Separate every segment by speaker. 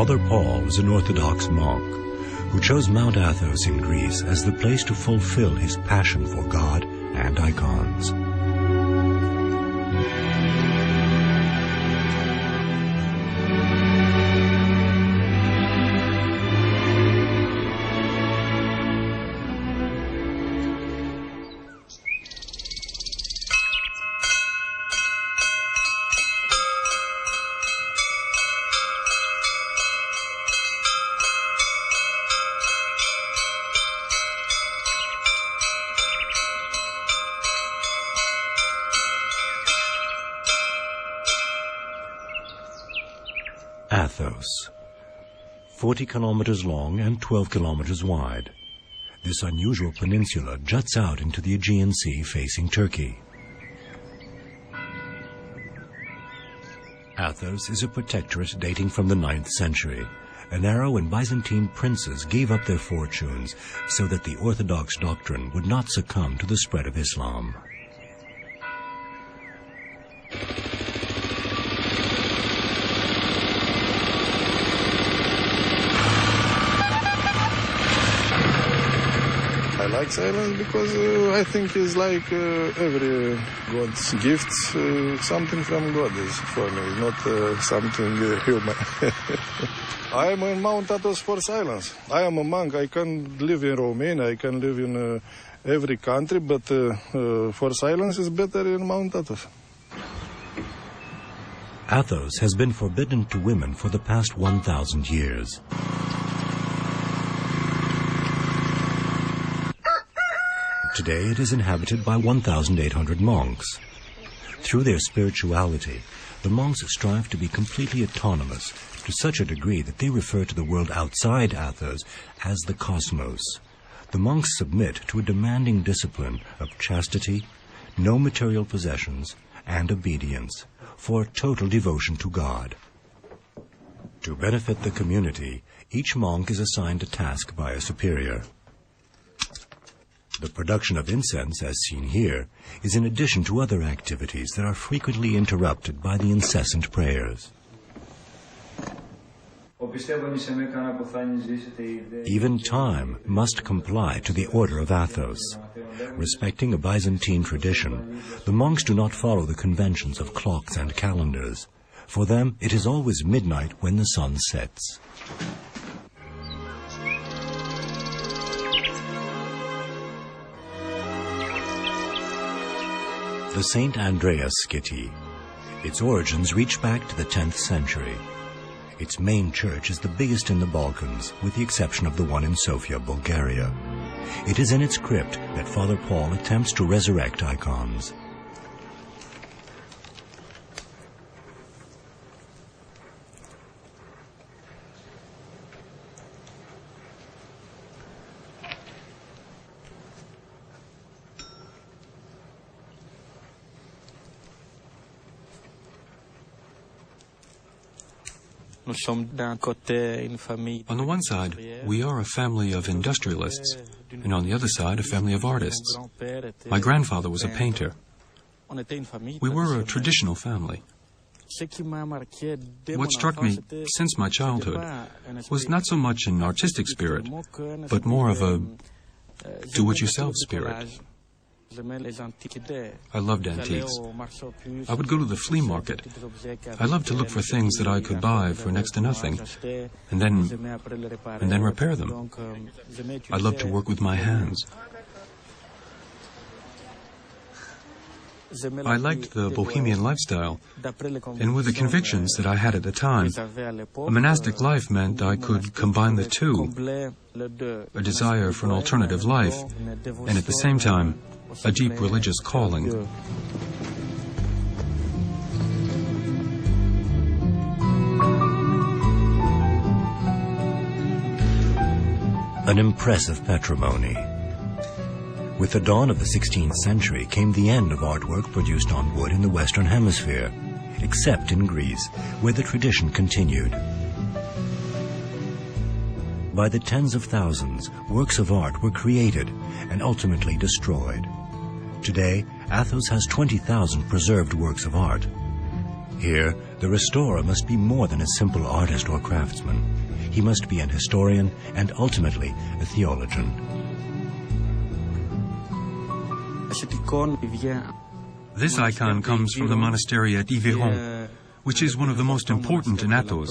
Speaker 1: Father Paul was an Orthodox monk who chose Mount Athos in Greece as the place to fulfill his passion for God and icons. Athos, 40 kilometers long and 12 kilometers wide. This unusual peninsula juts out into the Aegean Sea facing Turkey. Athos is a protectorate dating from the 9th century. An era when Byzantine princes gave up their fortunes so that the Orthodox doctrine would not succumb to the spread of Islam.
Speaker 2: I like silence because I think it's like every God's gift, something from God is for me, not something human. I am in Mount Athos for silence. I am a monk. I can live in Romania, I can live in every country, but for silence is better in Mount Athos.
Speaker 1: Athos has been forbidden to women for the past 1,000 years. Today it is inhabited by 1,800 monks. Through their spirituality, the monks strive to be completely autonomous to such a degree that they refer to the world outside Athos as the cosmos. The monks submit to a demanding discipline of chastity, no material possessions, and obedience, for total devotion to God. To benefit the community, each monk is assigned a task by a superior. The production of incense, as seen here, is in addition to other activities that are frequently interrupted by the incessant prayers. Even time must comply to the order of Athos. Respecting a Byzantine tradition, the monks do not follow the conventions of clocks and calendars. For them, it is always midnight when the sun sets. The St. Andreas Skitty. Its origins reach back to the 10th century. Its main church is the biggest in the Balkans, with the exception of the one in Sofia, Bulgaria. It is in its crypt that Father Paul attempts to resurrect icons.
Speaker 3: On the one side, we are a family of industrialists, and on the other side, a family of artists. My grandfather was a painter. We were a traditional family. What struck me since my childhood was not so much an artistic spirit, but more of a do-it-yourself spirit. I loved antiques. I would go to the flea market. I loved to look for things that I could buy for next to nothing, and then repair them. I loved to work with my hands. I liked the bohemian lifestyle, and with the convictions that I had at the time, a monastic life meant I could combine the two, a desire for an alternative life, and at the same time, a deep religious calling.
Speaker 1: An impressive patrimony. With the dawn of the 16th century came the end of artwork produced on wood in the Western Hemisphere, except in Greece, where the tradition continued. By the tens of thousands, works of art were created and ultimately destroyed. Today, Athos has 20,000 preserved works of art. Here, the restorer must be more than a simple artist or craftsman. He must be an historian and ultimately a theologian.
Speaker 3: This icon comes from the monastery at Yveron, which is one of the most important in Athos.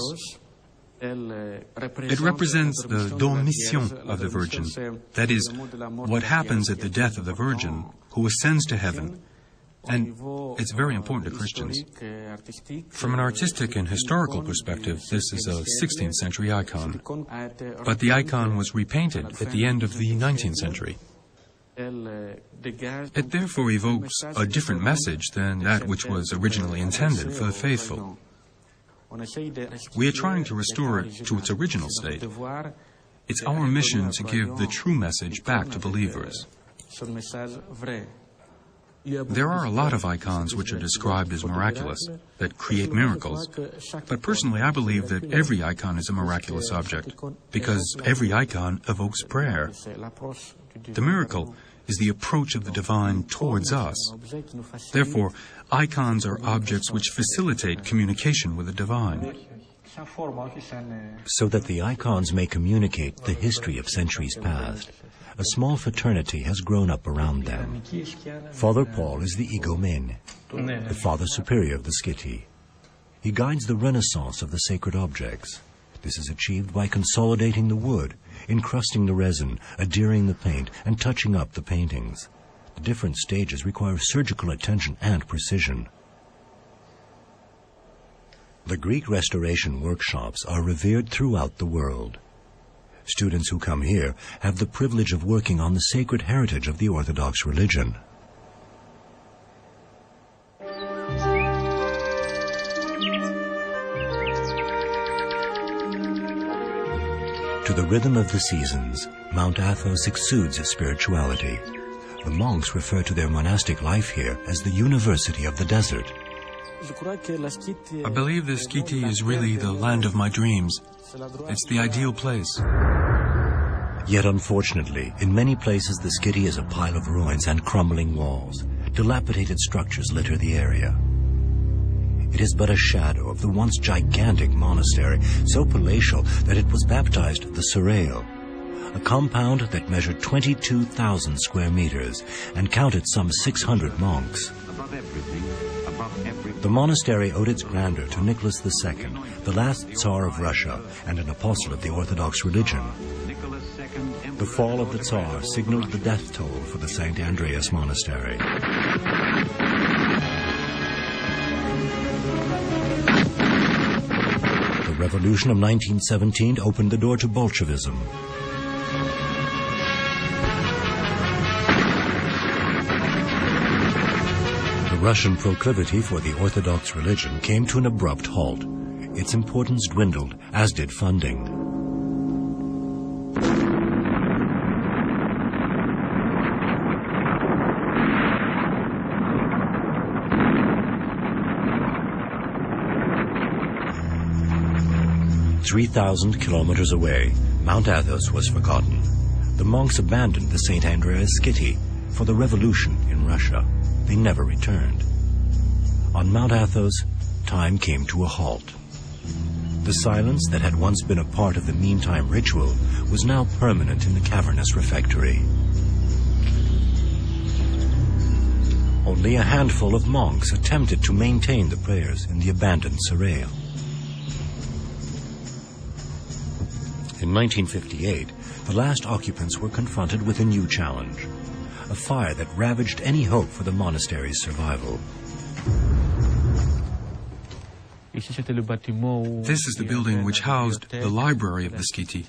Speaker 3: It represents the don mission of the Virgin, that is, what happens at the death of the Virgin, who ascends to heaven. And it's very important to Christians. From an artistic and historical perspective, this is a 16th century icon. But the icon was repainted at the end of the 19th century. It therefore evokes a different message than that which was originally intended for the faithful. We are trying to restore it to its original state. It's our mission to give the true message back to believers. There are a lot of icons which are described as miraculous, that create miracles. But personally, I believe that every icon is a miraculous object, because every icon evokes prayer. The miracle is the approach of the divine towards us. Therefore, icons are objects which facilitate communication with the divine.
Speaker 1: So that the icons may communicate the history of centuries past, a small fraternity has grown up around them. Father Paul is the igumene, the Father Superior of the Skiti. He guides the renaissance of the sacred objects. This is achieved by consolidating the wood, encrusting the resin, adhering the paint, and touching up the paintings. The different stages require surgical attention and precision. The Greek restoration workshops are revered throughout the world. Students who come here have the privilege of working on the sacred heritage of the Orthodox religion. To the rhythm of the seasons, Mount Athos exudes spirituality. The monks refer to their monastic life here as the University of the Desert.
Speaker 3: I believe the Skiti is really the land of my dreams. It's the ideal place.
Speaker 1: Yet unfortunately, in many places the Skiti is a pile of ruins and crumbling walls. Dilapidated structures litter the area. It is but a shadow of the once gigantic monastery, so palatial that it was baptized the Serail, a compound that measured 22,000 square meters and counted some 600 monks. The monastery owed its grandeur to Nicholas II, the last Tsar of Russia and an apostle of the Orthodox religion. The fall of the Tsar signaled the death toll for the St. Andreas Monastery. The revolution of 1917 opened the door to Bolshevism. The Russian proclivity for the Orthodox religion came to an abrupt halt. Its importance dwindled, as did funding. "3,000 kilometers away, Mount Athos was forgotten. The monks abandoned the St. Andreas Skiti for the revolution in Russia. They never returned. On Mount Athos, time came to a halt. The silence that had once been a part of the meantime ritual was now permanent in the cavernous refectory. Only a handful of monks attempted to maintain the prayers in the abandoned Serail. In 1958, the last occupants were confronted with a new challenge, a fire that ravaged any hope for the monastery's survival.
Speaker 3: This is the building which housed the library of the Skiti,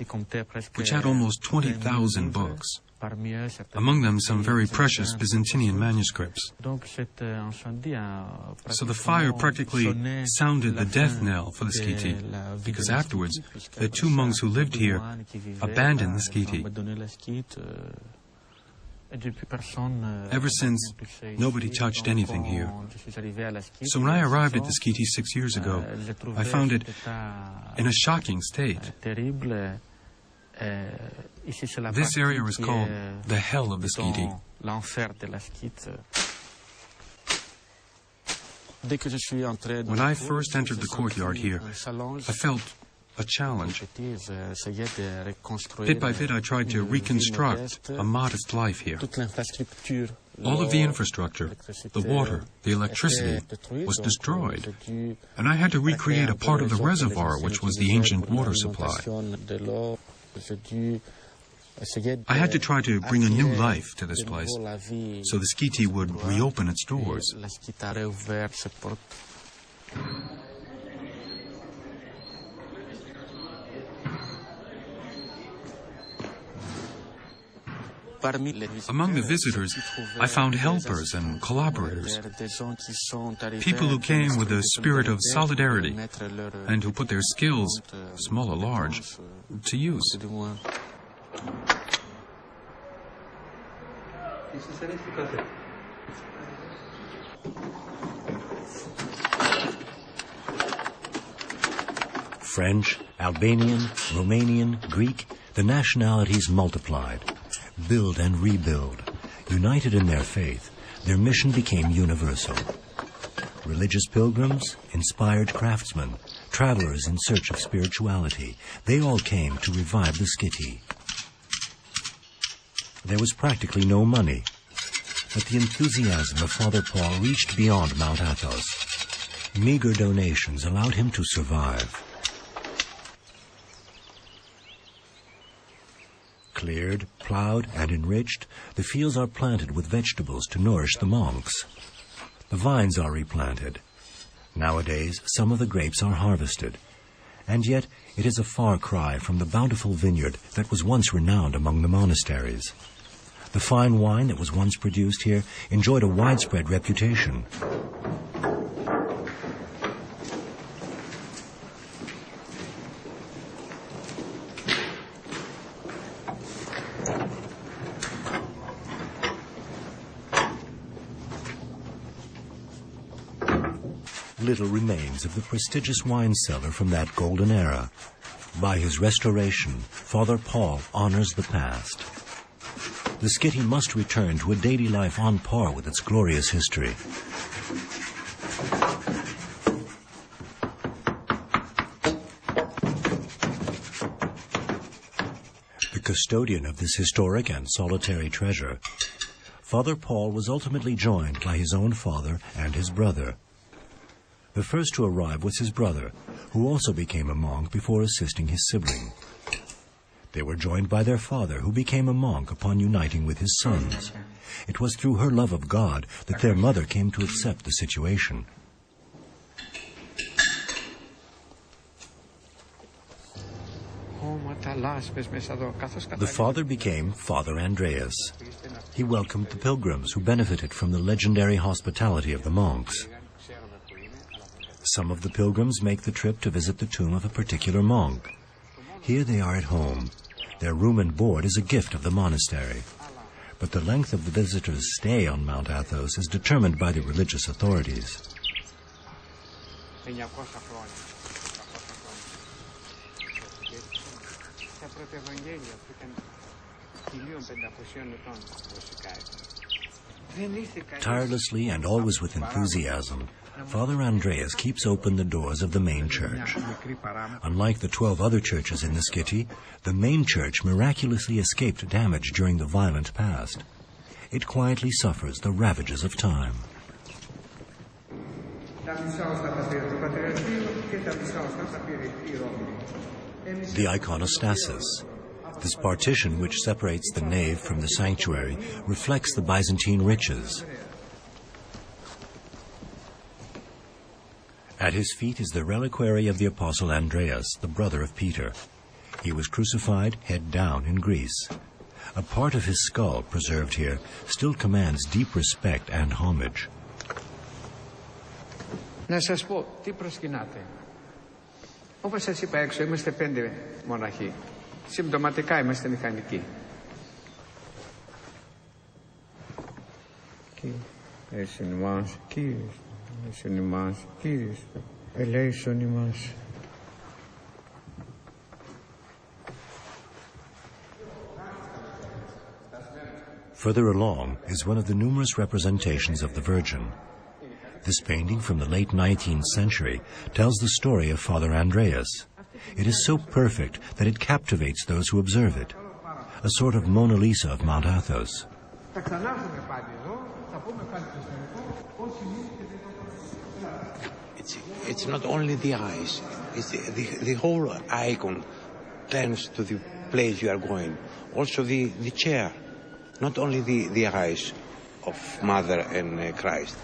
Speaker 3: which had almost 20,000 books, among them some very precious Byzantine manuscripts. So the fire practically sounded the death knell for the Skiti, because afterwards the two monks who lived here abandoned the Skiti. Ever since, nobody touched anything here. So when I arrived at the Skiti 6 years ago, I found it in a shocking state. This area is called the Hell of the Skiti. When I first entered the courtyard here, I felt a challenge. Bit by bit, I tried to reconstruct a modest life here. All of the infrastructure, the water, the electricity, was destroyed, and I had to recreate a part of the reservoir, which was the ancient water supply. I had to try to bring a new life to this place, so the skiti would reopen its doors. Among the visitors, I found helpers and collaborators, people who came with a spirit of solidarity and who put their skills, small or large, to use.
Speaker 1: French, Albanian, Romanian, Greek, the nationalities multiplied. Build and rebuild. United in their faith, their mission became universal. Religious pilgrims, inspired craftsmen, travelers in search of spirituality, they all came to revive the skiti. There was practically no money, but the enthusiasm of Father Paul reached beyond Mount Athos. Meager donations allowed him to survive. Cleared, plowed, and enriched, the fields are planted with vegetables to nourish the monks. The vines are replanted. Nowadays, some of the grapes are harvested. And yet, it is a far cry from the bountiful vineyard that was once renowned among the monasteries. The fine wine that was once produced here enjoyed a widespread reputation. Little remains of the prestigious wine cellar from that golden era. By his restoration, Father Paul honors the past. The skiti must return to a daily life on par with its glorious history. The custodian of this historic and solitary treasure, Father Paul was ultimately joined by his own father and his brother. The first to arrive was his brother, who also became a monk before assisting his sibling. They were joined by their father, who became a monk upon uniting with his sons. It was through her love of God that their mother came to accept the situation. The father became Father Andreas. He welcomed the pilgrims who benefited from the legendary hospitality of the monks. Some of the pilgrims make the trip to visit the tomb of a particular monk. Here they are at home. Their room and board is a gift of the monastery. But the length of the visitor's stay on Mount Athos is determined by the religious authorities. Tirelessly and always with enthusiasm, Father Andreas keeps open the doors of the main church. Unlike the 12 other churches in the skiti, the main church miraculously escaped damage during the violent past. It quietly suffers the ravages of time. The iconostasis. This partition which separates the nave from the sanctuary reflects the Byzantine riches. At his feet is the reliquary of the Apostle Andreas, the brother of Peter. He was crucified head down in Greece. A part of his skull, preserved here, still commands deep respect and homage.
Speaker 4: Να σας πω, τι προσκυνάτε. Όπως σας είπα έξω, είμαστε 5 μοναχοί. Συμπτωματικά είμαστε μηχανικοί. Ελέησον ημάς, Κύριος. Ελέησον ημάς, Κύριος. Ελέησον ημάς.
Speaker 1: Further along is one of the numerous representations of the Virgin. This painting from the late 19th century tells the story of Father Andreas. It is so perfect that it captivates those who observe it, a sort of Mona Lisa of Mount Athos.
Speaker 5: It's not only the eyes, it's the whole icon turns to the place you are going. Also the chair, not only the eyes of Mother and Christ.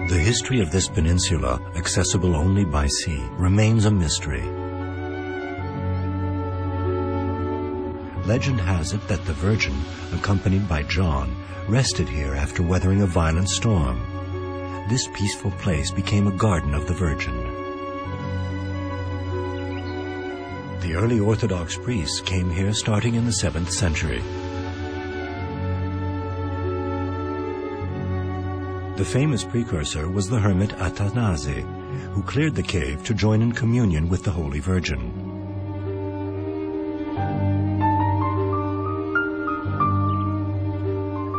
Speaker 1: The history of this peninsula, accessible only by sea, remains a mystery. Legend has it that the Virgin, accompanied by John, rested here after weathering a violent storm. This peaceful place became a garden of the Virgin. The early Orthodox priests came here starting in the 7th century. The famous precursor was the hermit Athos, who cleared the cave to join in communion with the Holy Virgin.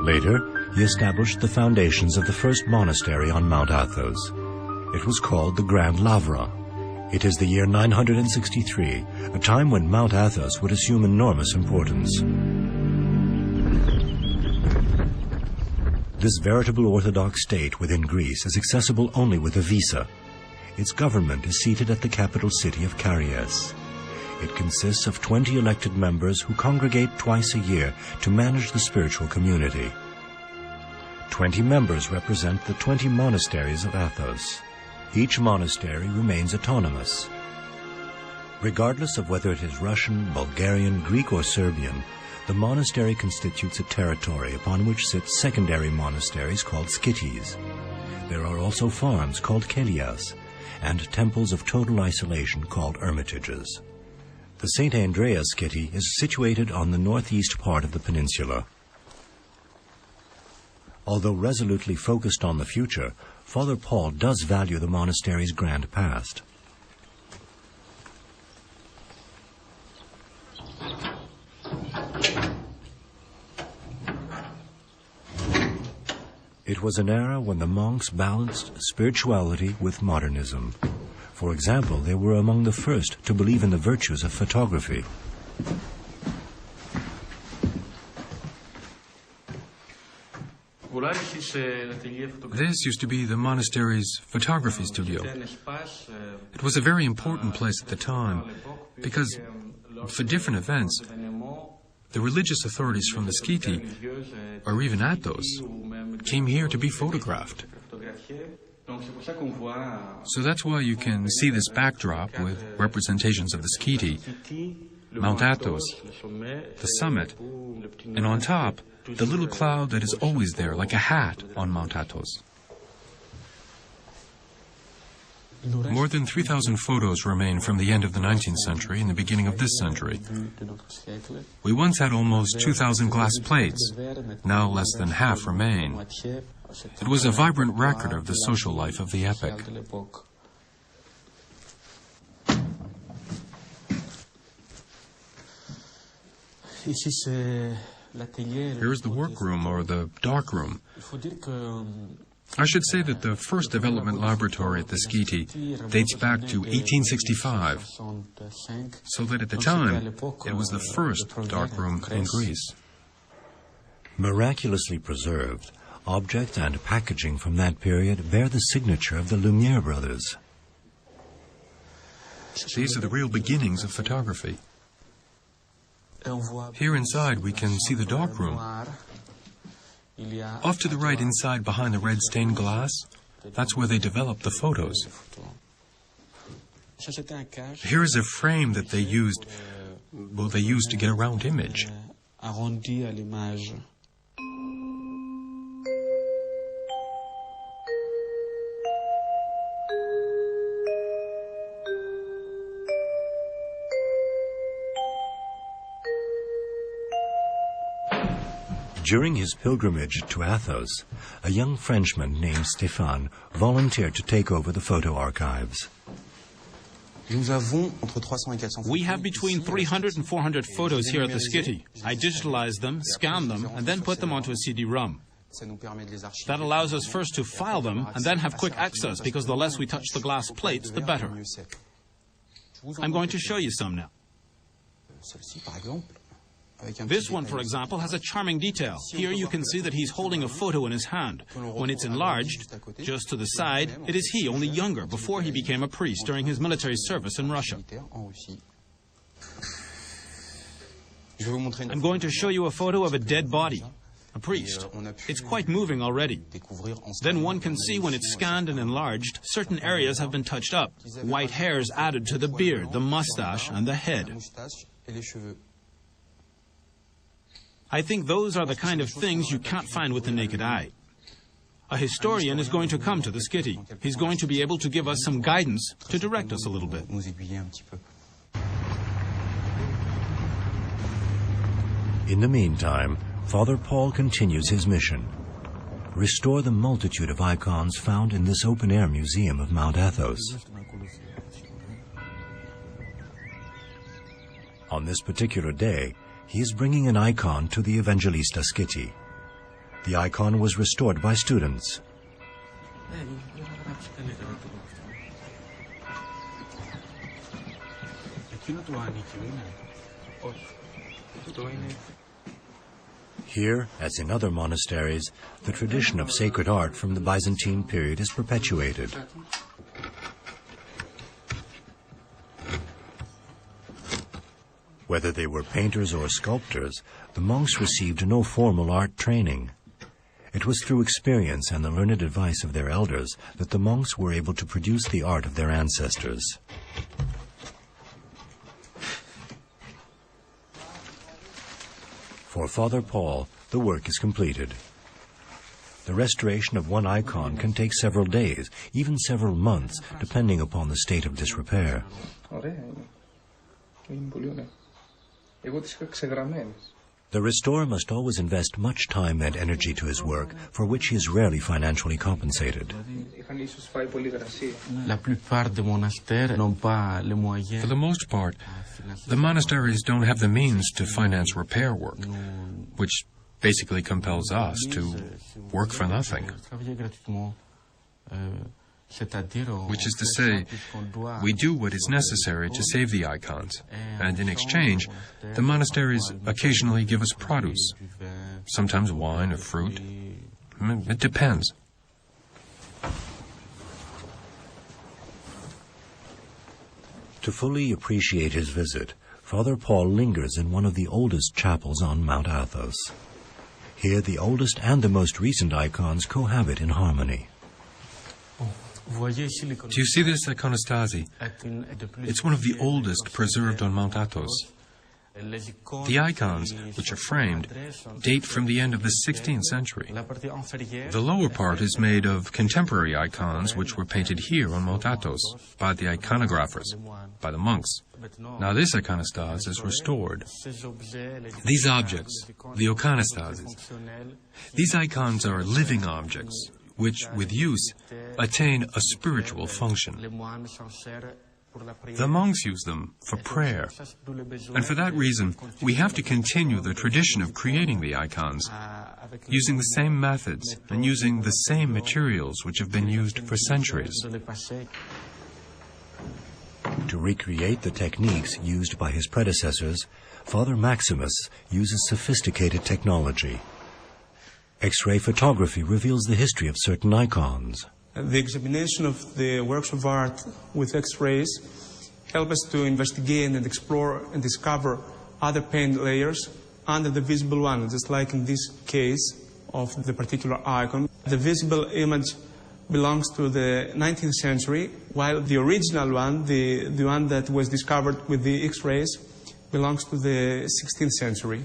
Speaker 1: Later, he established the foundations of the first monastery on Mount Athos. It was called the Grand Lavra. It is the year 963, a time when Mount Athos would assume enormous importance. This veritable Orthodox state within Greece is accessible only with a visa. Its government is seated at the capital city of Karies. It consists of 20 elected members who congregate twice a year to manage the spiritual community. 20 members represent the 20 monasteries of Athos. Each monastery remains autonomous. Regardless of whether it is Russian, Bulgarian, Greek, or Serbian, the monastery constitutes a territory upon which sit secondary monasteries called skyties. There are also farms called kelias, and temples of total isolation called hermitages. The St. Andreas Skitty is situated on the northeast part of the peninsula. Although resolutely focused on the future, Father Paul does value the monastery's grand past. It was an era when the monks balanced spirituality with modernism. For example, they were among the first to believe in the virtues of photography.
Speaker 3: This used to be the monastery's photography studio. It was a very important place at the time because, for different events, the religious authorities from the Skiti, or even Athos, came here to be photographed. So that's why you can see this backdrop with representations of the Skiti, Mount Athos, the summit, and on top, the little cloud that is always there, like a hat on Mount Athos. More than 3,000 photos remain from the end of the 19th century and the beginning of this century. We once had almost 2,000 glass plates. Now less than half remain. It was a vibrant record of the social life of the epoch. Here is the workroom, or the darkroom. I should say that the first development laboratory at the Skiti dates back to 1865, so that at the time, it was the first darkroom in Greece.
Speaker 1: Miraculously preserved, objects and packaging from that period bear the signature of the Lumiere brothers.
Speaker 3: These are the real beginnings of photography. Here inside we can see the darkroom. Off to the right inside behind the red stained glass, that's where they developed the photos. Here is a frame that they used to get a round image.
Speaker 1: During his pilgrimage to Athos, a young Frenchman named Stéphane volunteered to take over the photo archives.
Speaker 6: We have between 300 and 400 photos here at the Skitty. I digitalize them, scan them, and then put them onto a CD-ROM. That allows us first to file them and then have quick access, because the less we touch the glass plates, the better. I'm going to show you some now. This one, for example, has a charming detail. Here you can see that he's holding a photo in his hand. When it's enlarged, just to the side, it is he, only younger, before he became a priest during his military service in Russia. I'm going to show you a photo of a dead body, a priest. It's quite moving already. Then one can see when it's scanned and enlarged, certain areas have been touched up. White hairs added to the beard, the mustache, and the head. I think those are the kind of things you can't find with the naked eye. A historian is going to come to the Skitty. He's going to be able to give us some guidance to direct us a little bit.
Speaker 1: In the meantime, Father Paul continues his mission. Restore the multitude of icons found in this open-air museum of Mount Athos. On this particular day, he is bringing an icon to the Evangelista Skitty. The icon was restored by students. Here, as in other monasteries, the tradition of sacred art from the Byzantine period is perpetuated. Whether they were painters or sculptors, the monks received no formal art training. It was through experience and the learned advice of their elders that the monks were able to produce the art of their ancestors. For Father Paul, the work is completed. The restoration of one icon can take several days, even several months, depending upon the state of disrepair. The restorer must always invest much time and energy to his work, for which he is rarely financially compensated.
Speaker 3: For the most part, the monasteries don't have the means to finance repair work, which basically compels us to work for nothing. Which is to say, we do what is necessary to save the icons, and in exchange, the monasteries occasionally give us produce, sometimes wine or fruit. It depends.
Speaker 1: To fully appreciate his visit, Father Paul lingers in one of the oldest chapels on Mount Athos. Here, the oldest and the most recent icons cohabit in harmony.
Speaker 3: Do you see this iconostase? It's one of the oldest preserved on Mount Athos. The icons, which are framed, date from the end of the 16th century. The lower part is made of contemporary icons which were painted here on Mount Athos by the iconographers, by the monks. Now this iconostase is restored. These objects, the iconostases, these icons are living objects, which, with use, attain a spiritual function. The monks use them for prayer, and for that reason, we have to continue the tradition of creating the icons, using the same methods and using the same materials which have been used for centuries.
Speaker 1: To recreate the techniques used by his predecessors, Father Maximus uses sophisticated technology. X-ray photography reveals the history of certain icons.
Speaker 7: The examination of the works of art with X-rays help us to investigate and explore and discover other paint layers under the visible one, just like in this case of the particular icon. The visible image belongs to the 19th century, while the original one, the one that was discovered with the X-rays, belongs to the 16th century.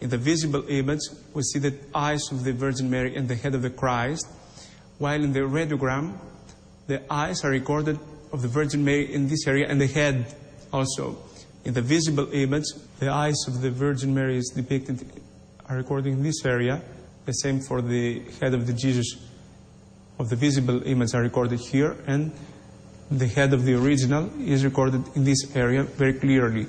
Speaker 7: In the visible image, we see the eyes of the Virgin Mary and the head of the Christ, while in the radiogram, the eyes are recorded of the Virgin Mary in this area and the head also. In the visible image, the eyes of the Virgin Mary is depicted, are recorded in this area. The same for the head of the Jesus of the visible image are recorded here, and The head of the original is recorded in this area very clearly.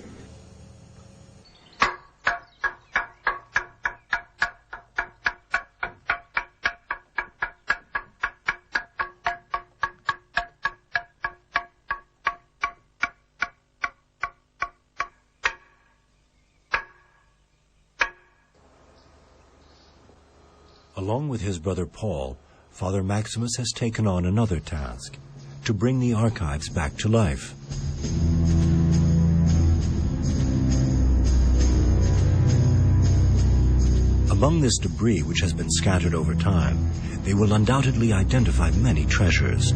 Speaker 1: Along with his brother Paul, Father Maximus has taken on another task: to bring the archives back to life. Among this debris which has been scattered over time, they will undoubtedly identify many treasures.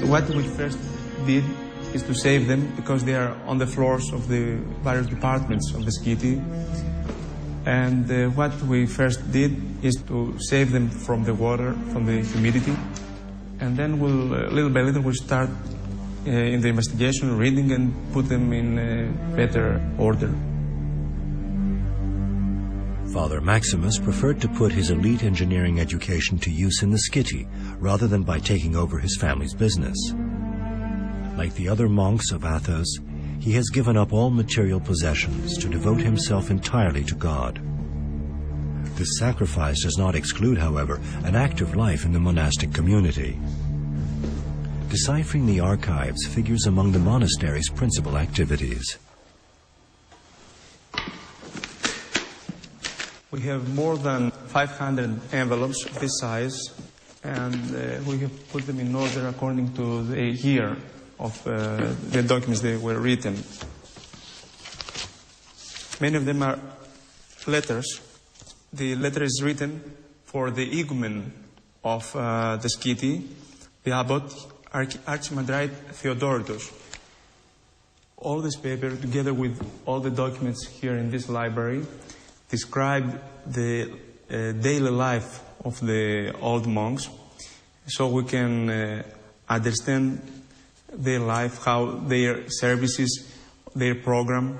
Speaker 7: What we first did is to save them because they are on the floors of the various departments of the skitty. And what we first did is to save them from the water, from the humidity. And then little by little, we'll start in the investigation, reading, and put them in better order.
Speaker 1: Father Maximus preferred to put his elite engineering education to use in the skitty, rather than by taking over his family's business. Like the other monks of Athos, he has given up all material possessions to devote himself entirely to God. This sacrifice does not exclude, however, an active life in the monastic community. Deciphering the archives figures among the monastery's principal activities.
Speaker 7: We have more than 500 envelopes of this size, and we have put them in order according to the year of the documents they were written. Many of them are letters. The letter is written for the igumen of the skitty, the abbot, Archimandrite Theodoratus. All this paper, together with all the documents here in this library, describe the daily life of the old monks, so we can understand their life, how their services, their program,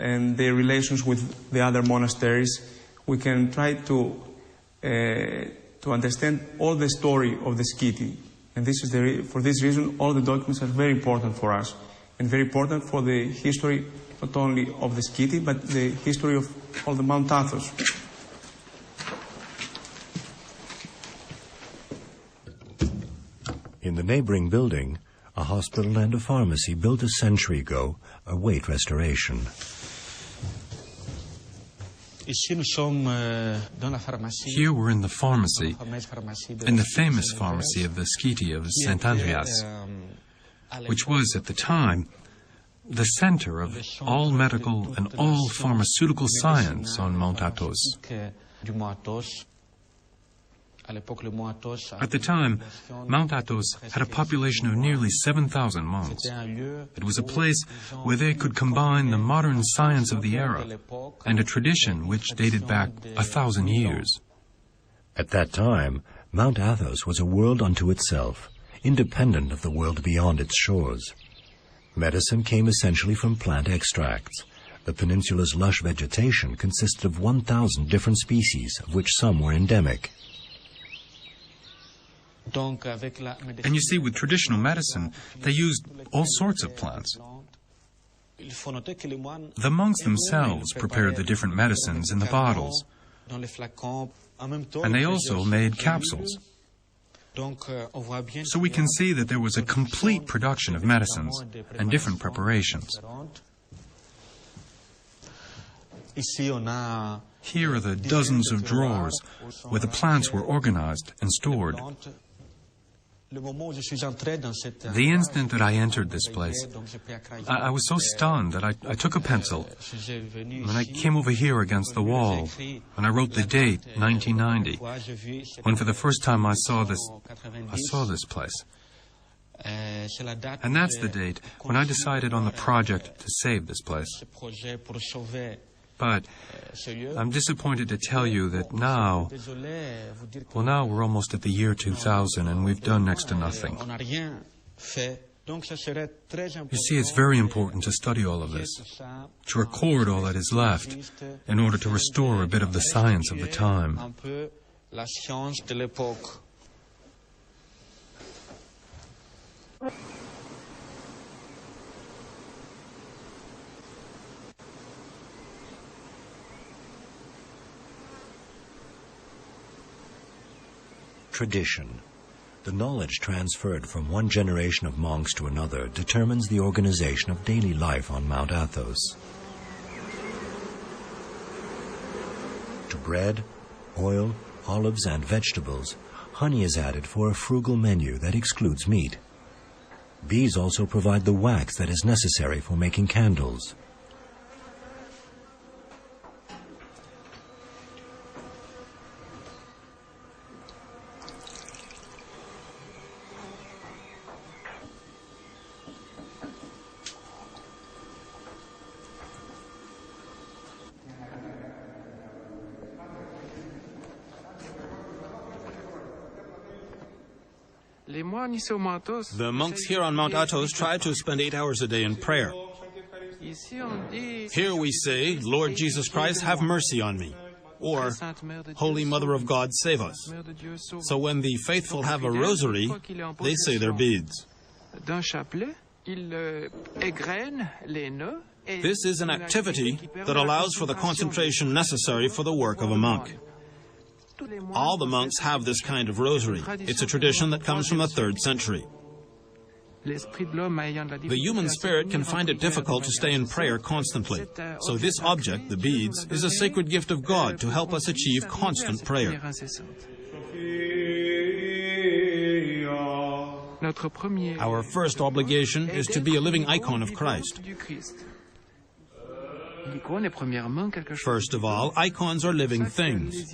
Speaker 7: and their relations with the other monasteries. We can try to understand all the story of the skitty. And this is for this reason, all the documents are very important for us, and very important for the history not only of the skitty, but the history of all the Mount Athos.
Speaker 1: In the neighboring building, a hospital and a pharmacy built a century ago await restoration.
Speaker 3: Here we're in the pharmacy, in the famous pharmacy of the skitty of St. Andreas, which was at the time the center of all medical and all pharmaceutical science on Mount Athos. At the time, Mount Athos had a population of nearly 7,000 monks. It was a place where they could combine the modern science of the era and a tradition which dated back 1,000 years.
Speaker 1: At that time, Mount Athos was a world unto itself, independent of the world beyond its shores. Medicine came essentially from plant extracts. The peninsula's lush vegetation consisted of 1,000 different species, of which some were endemic.
Speaker 3: And you see, with traditional medicine, they used all sorts of plants. The monks themselves prepared the different medicines in the bottles, and they also made capsules. So we can see that there was a complete production of medicines and different preparations. Here are the dozens of drawers where the plants were organized and stored. The instant that I entered this place, I was so stunned that I took a pencil and I came over here against the wall and I wrote the date, 1990, when for the first time I saw this place. And that's the date when I decided on the project to save this place. But I'm disappointed to tell you that now we're almost at the year 2000 and we've done next to nothing. You see, it's very important to study all of this, to record all that is left, in order to restore a bit of the science of the time.
Speaker 1: Tradition. The knowledge transferred from one generation of monks to another determines the organization of daily life on Mount Athos. To bread, oil, olives, and vegetables, honey is added for a frugal menu that excludes meat. Bees also provide the wax that is necessary for making candles.
Speaker 6: The monks here on Mount Athos try to spend 8 hours a day in prayer. Here we say, Lord Jesus Christ, have mercy on me, or Holy Mother of God, save us. So when the faithful have a rosary, they say their beads. This is an activity that allows for the concentration necessary for the work of a monk. All the monks have this kind of rosary. It's a tradition that comes from the 3rd century. The human spirit can find it difficult to stay in prayer constantly. So this object, the beads, is a sacred gift of God to help us achieve constant prayer. Our first obligation is to be a living icon of Christ. First of all, icons are living things.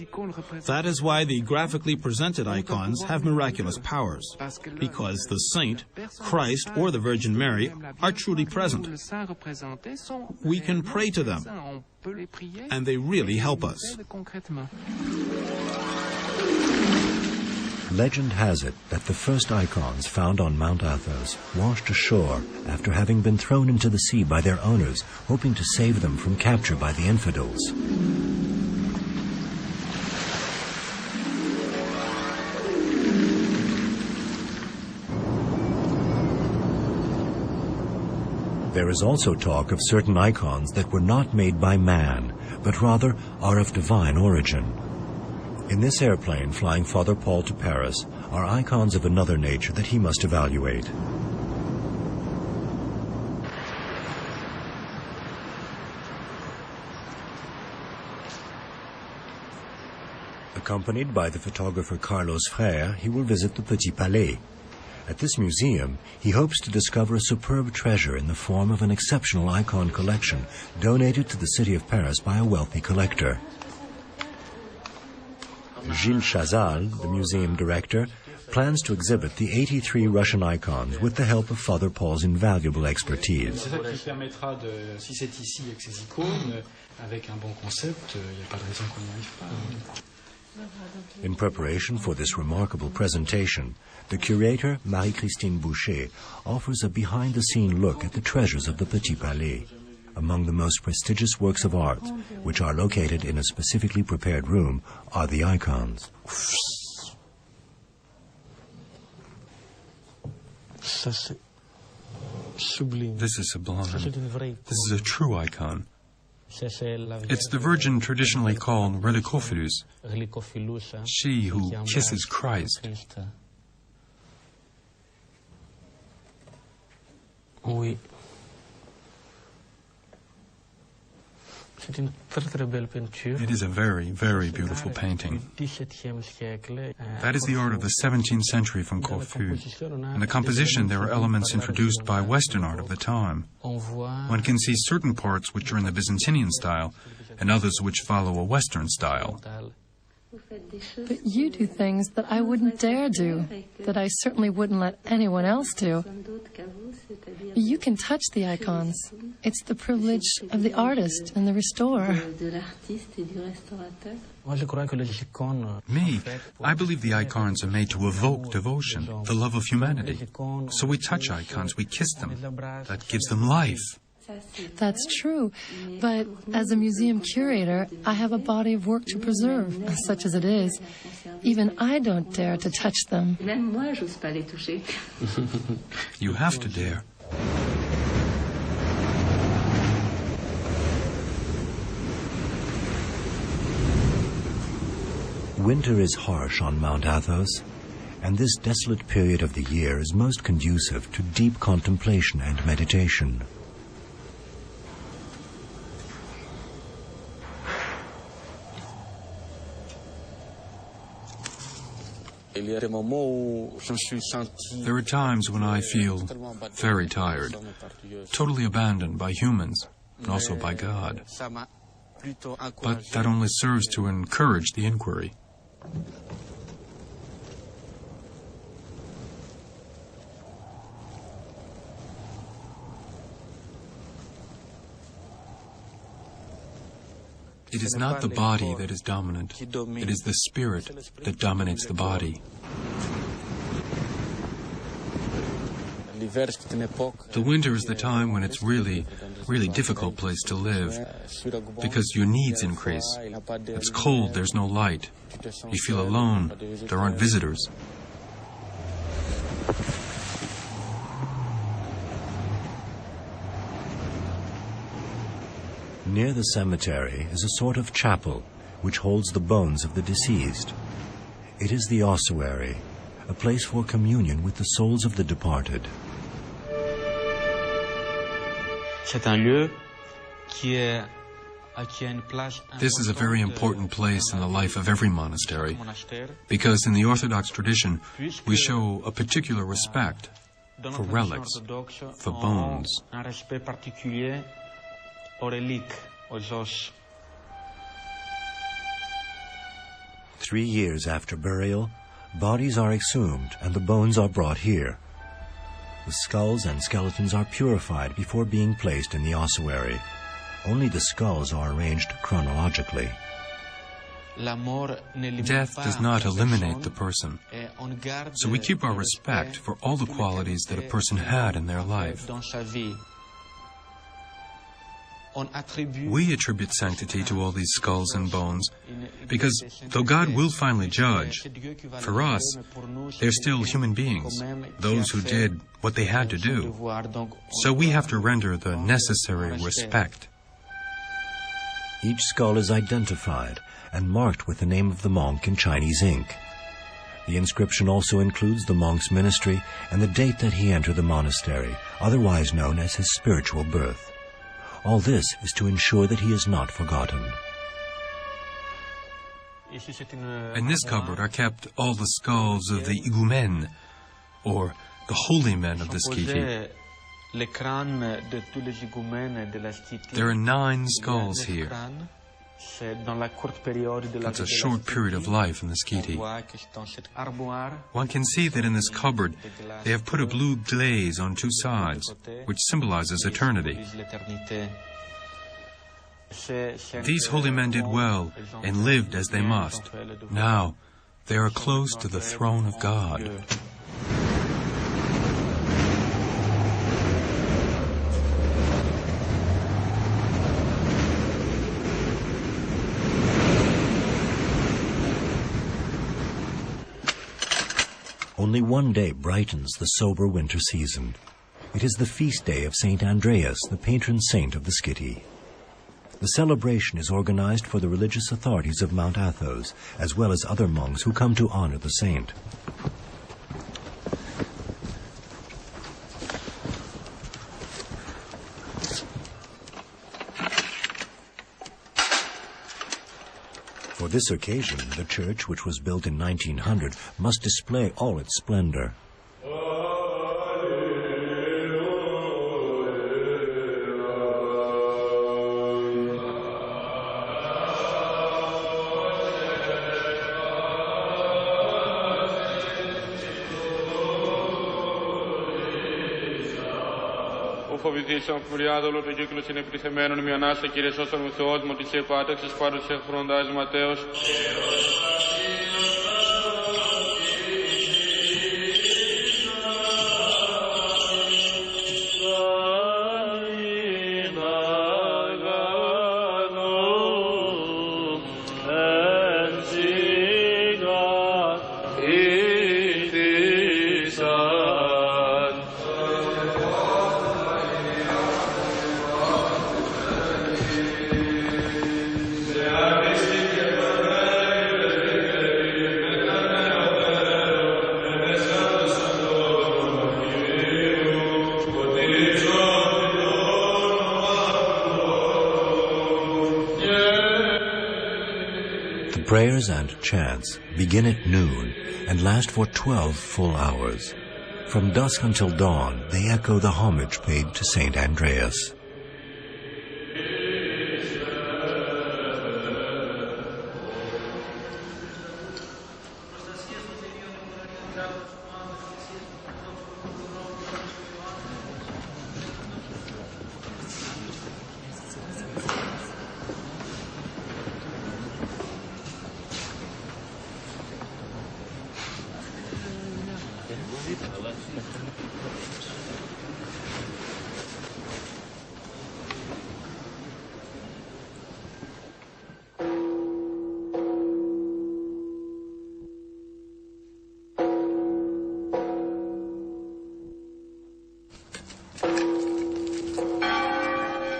Speaker 6: That is why the graphically presented icons have miraculous powers, because the saint, Christ, or the Virgin Mary are truly present. We can pray to them, and they really help us.
Speaker 1: Legend has it that the first icons found on Mount Athos washed ashore after having been thrown into the sea by their owners, hoping to save them from capture by the infidels. There is also talk of certain icons that were not made by man, but rather are of divine origin. In this airplane flying Father Paul to Paris are icons of another nature that he must evaluate. Accompanied by the photographer Carlos Frère, he will visit the Petit Palais. At this museum, he hopes to discover a superb treasure in the form of an exceptional icon collection donated to the city of Paris by a wealthy collector. Gilles Chazal, the museum director, plans to exhibit the 83 Russian icons with the help of Father Paul's invaluable expertise. In preparation for this remarkable presentation, the curator, Marie-Christine Boucher, offers a behind-the-scene look at the treasures of the Petit Palais. Among the most prestigious works of art, which are located in a specifically prepared room, are the icons.
Speaker 3: This is sublime. This is a true icon. It's the Virgin traditionally called Relicophilus, she who kisses Christ.
Speaker 8: Oui.
Speaker 3: It is a very, very beautiful painting. That is the art of the 17th century from Corfu. In the composition, there are elements introduced by Western art of the time. One can see certain parts which are in the Byzantine style, and others which follow a Western style.
Speaker 9: But you do things that I wouldn't dare do, that I certainly wouldn't let anyone else do. You can touch the icons. It's the privilege of the artist and the restorer.
Speaker 3: Me, I believe the icons are made to evoke devotion, the love of humanity. So we touch icons, we kiss them. That gives them life.
Speaker 9: That's true, but as a museum curator, I have a body of work to preserve, such as it is. Even I don't dare to touch them.
Speaker 3: You have to dare.
Speaker 1: Winter is harsh on Mount Athos, and this desolate period of the year is most conducive to deep contemplation and meditation.
Speaker 3: There are times when I feel very tired, totally abandoned by humans, and also by God. But that only serves to encourage the inquiry. It is not the body that is dominant, it is the spirit that dominates the body. The winter is the time when it's really difficult place to live, because your needs increase. It's cold, there's no light. You feel alone, there aren't visitors.
Speaker 1: Near the cemetery is a sort of chapel which holds the bones of the deceased. It is the ossuary, a place for communion with the souls of the departed.
Speaker 3: This is a very important place in the life of every monastery, because in the Orthodox tradition, we show a particular respect for relics, for bones.
Speaker 1: 3 years after burial, bodies are exhumed and the bones are brought here. The skulls and skeletons are purified before being placed in the ossuary. Only the skulls are arranged chronologically.
Speaker 3: Death does not eliminate the person, so we keep our respect for all the qualities that a person had in their life. We attribute sanctity to all these skulls and bones because, though God will finally judge, for us, they're still human beings, those who did what they had to do. So we have to render the necessary respect.
Speaker 1: Each skull is identified and marked with the name of the monk in Chinese ink. The inscription also includes the monk's ministry and the date that he entered the monastery, otherwise known as his spiritual birth. All this is to ensure that he is not forgotten.
Speaker 3: In this cupboard are kept all the skulls of the igoumen, or the holy men of the Skiti. There are 9 skulls here. That's a short period of life in the Skiti. One can see that in this cupboard they have put a blue glaze on 2 sides, which symbolizes eternity. These holy men did well and lived as they must. Now they are close to the throne of God.
Speaker 1: Only one day brightens the sober winter season. It is the feast day of St. Andreas, the patron saint of the Skiti. The celebration is organized for the religious authorities of Mount Athos, as well as other monks who come to honor the saint. For this occasion, the church, which was built in 1900, must display all its splendor.
Speaker 8: φοβηθήσαν φουριάδολο του κύκλου συνεπιθεμένων μη ανάσα Κύριε σώσον μου Θεός μου της επάταξης πάντως εχθροντάς Ματέος.
Speaker 1: Prayers and chants begin at noon and last for 12 full hours. From dusk until dawn, they echo the homage paid to Saint Andreas.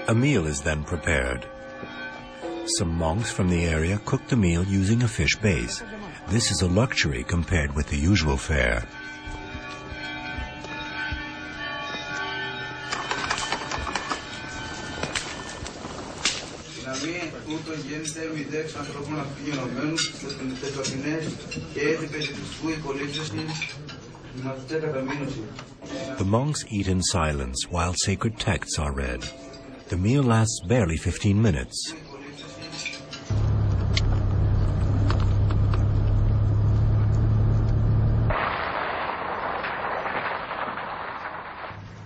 Speaker 1: A meal is then prepared. Some monks from the area cook the meal using a fish base. This is a luxury compared with the usual fare. The monks eat in silence while sacred texts are read. The meal lasts barely 15 minutes.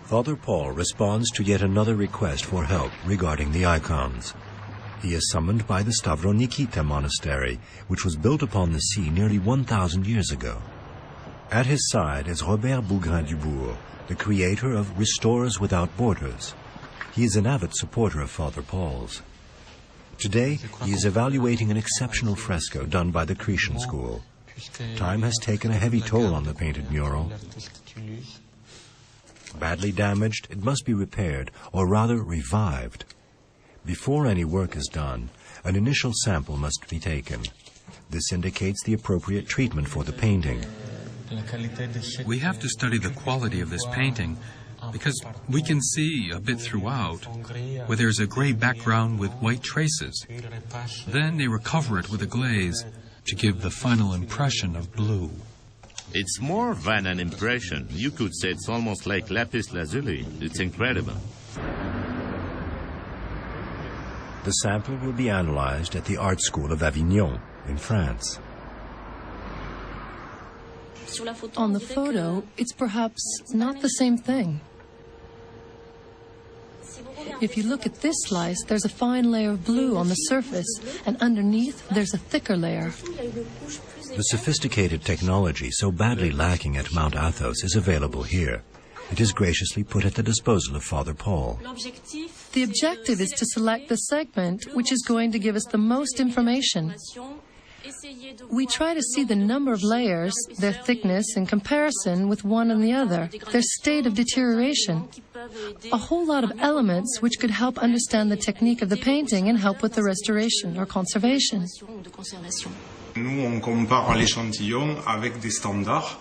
Speaker 1: Father Paul responds to yet another request for help regarding the icons. He is summoned by the Stavronikita monastery, which was built upon the sea nearly 1,000 years ago. At his side is Robert Bougrain-Dubourg, the creator of Restorers Without Borders. He is an avid supporter of Father Paul's. Today, he is evaluating an exceptional fresco done by the Cretan school. Time has taken a heavy toll on the painted mural. Badly damaged, it must be repaired, or rather revived. Before any work is done, an initial sample must be taken. This indicates the appropriate treatment for the painting.
Speaker 3: We have to study the quality of this painting because we can see a bit throughout where there's a gray background with white traces. Then they recover it with a glaze to give the final impression of blue.
Speaker 10: It's more than an impression. You could say it's almost like lapis lazuli. It's incredible.
Speaker 1: The sample will be analyzed at the Art School of Avignon in France.
Speaker 9: On the photo, it's perhaps not the same thing. If you look at this slice, there's a fine layer of blue on the surface, and underneath there's a thicker layer.
Speaker 1: The sophisticated technology so badly lacking at Mount Athos is available here. It is graciously put at the disposal of Father Paul.
Speaker 9: The objective is to select the segment which is going to give us the most information. We try to see the number of layers, their thickness in comparison with one and the other, their state of deterioration. A whole lot of elements which could help understand the technique of the painting and help with the restoration or conservation.
Speaker 11: Nous, on compare l'échantillon avec des standards.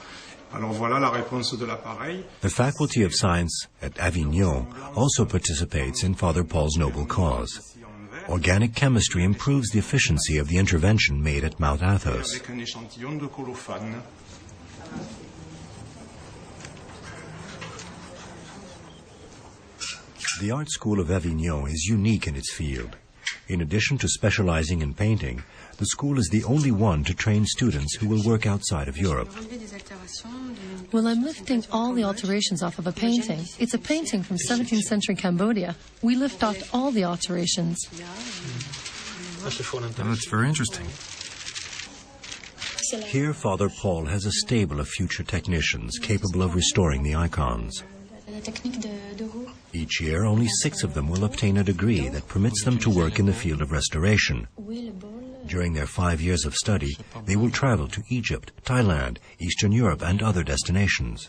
Speaker 11: Alors voilà la réponse de l'appareil.
Speaker 1: The Faculty of Science at Avignon also participates in Father Paul's noble cause. Organic chemistry improves the efficiency of the intervention made at Mount Athos.
Speaker 11: Avec un échantillon de colophane.
Speaker 1: The Art School of Avignon is unique in its field. In addition to specializing in painting, the school is the only one to train students who will work outside of Europe.
Speaker 9: Well, I'm lifting all the alterations off of a painting. It's a painting from 17th century Cambodia. We lift off all the alterations.
Speaker 3: That's very interesting.
Speaker 1: Here, Father Paul has a stable of future technicians capable of restoring the icons. Each year, only 6 of them will obtain a degree that permits them to work in the field of restoration. During their 5 years of study, they will travel to Egypt, Thailand, Eastern Europe, and other destinations.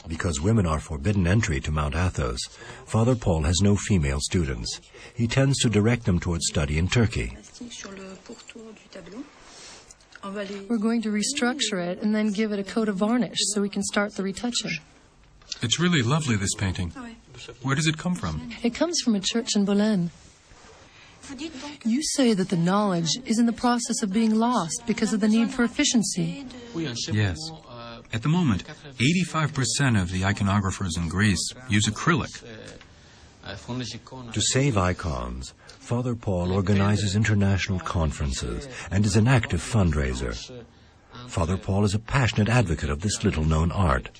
Speaker 1: Because women are forbidden entry to Mount Athos, Father Paul has no female students. He tends to direct them towards study in Turkey.
Speaker 9: We're going to restructure it and then give it a coat of varnish so we can start the retouching.
Speaker 3: It's really lovely, this painting. Where does it come from?
Speaker 9: It comes from a church in Belen. You say that the knowledge is in the process of being lost because of the need for efficiency.
Speaker 3: Yes. At the moment, 85% of the iconographers in Greece use acrylic.
Speaker 1: To save icons, Father Paul organizes international conferences and is an active fundraiser. Father Paul is a passionate advocate of this little-known art.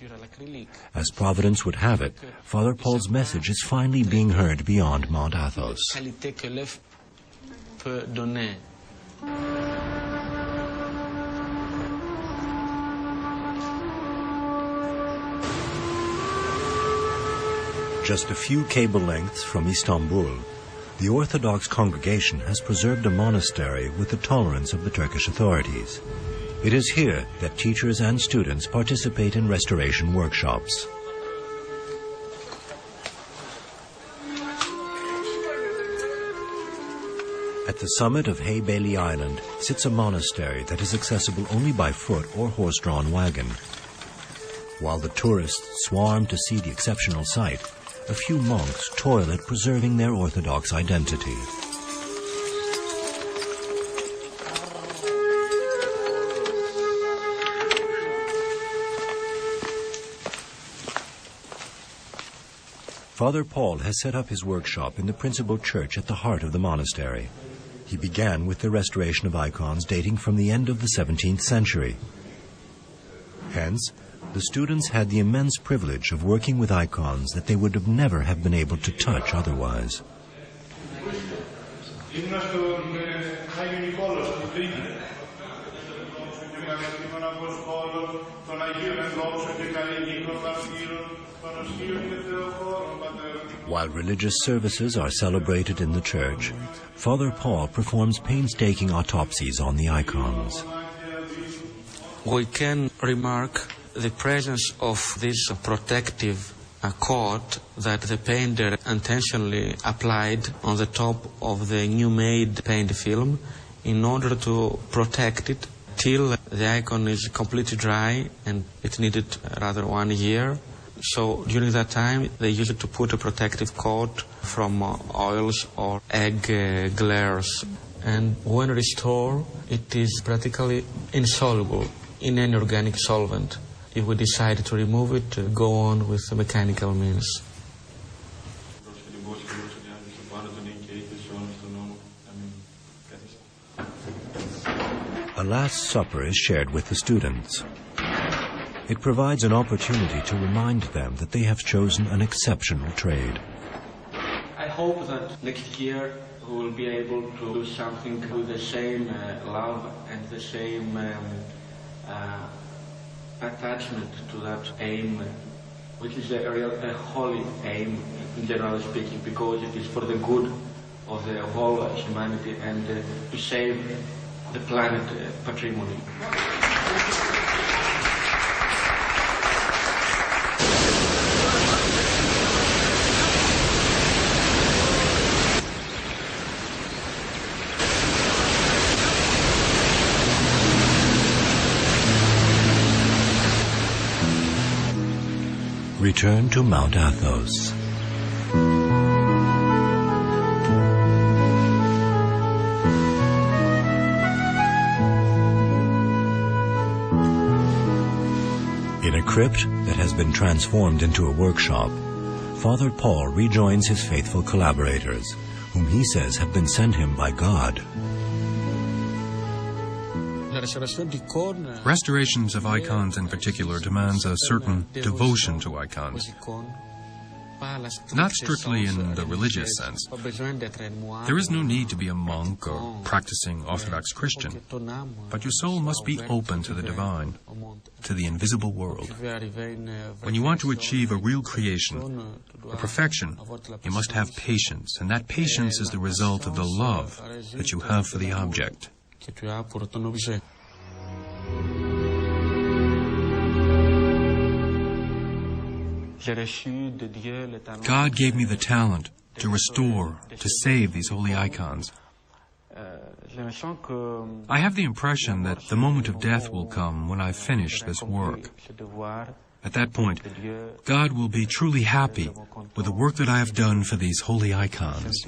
Speaker 1: As Providence would have it, Father Paul's message is finally being heard beyond Mount Athos. Just a few cable lengths from Istanbul, the Orthodox congregation has preserved a monastery with the tolerance of the Turkish authorities. It is here that teachers and students participate in restoration workshops. At the summit of Heybeli Island sits a monastery that is accessible only by foot or horse-drawn wagon. While the tourists swarm to see the exceptional sight, a few monks toil at preserving their Orthodox identity. Father Paul has set up his workshop in the principal church at the heart of the monastery. He began with the restoration of icons dating from the end of the 17th century. Hence, the students had the immense privilege of working with icons that they would have never have been able to touch otherwise. While religious services are celebrated in the church, Father Paul performs painstaking autopsies on the icons.
Speaker 12: We can remark the presence of this protective coat that the painter intentionally applied on the top of the new-made paint film in order to protect it till the icon is completely dry, and it needed rather 1 year. So during that time they used to put a protective coat from oils or egg glares, and when restored it is practically insoluble in any organic solvent. If we decide to remove it, go on with mechanical means.
Speaker 1: A Last Supper is shared with the students. It provides an opportunity to remind them that they have chosen an exceptional trade.
Speaker 12: I hope that next year we will be able to do something with the same love and the same attachment to that aim, which is a holy aim, generally speaking, because it is for the good of the whole humanity and to save the planet patrimony.
Speaker 1: Return to Mount Athos. In a crypt that has been transformed into a workshop, Father Paul rejoins his faithful collaborators, whom he says have been sent him by God.
Speaker 3: Restorations of icons in particular demands a certain devotion to icons. Not strictly in the religious sense. There is no need to be a monk or practicing Orthodox Christian, but your soul must be open to the divine, to the invisible world. When you want to achieve a real creation, a perfection, you must have patience, and that patience is the result of the love that you have for the object. God gave me the talent to restore, to save these holy icons. I have the impression that the moment of death will come when I finish this work. At that point, God will be truly happy with the work that I have done for these holy icons.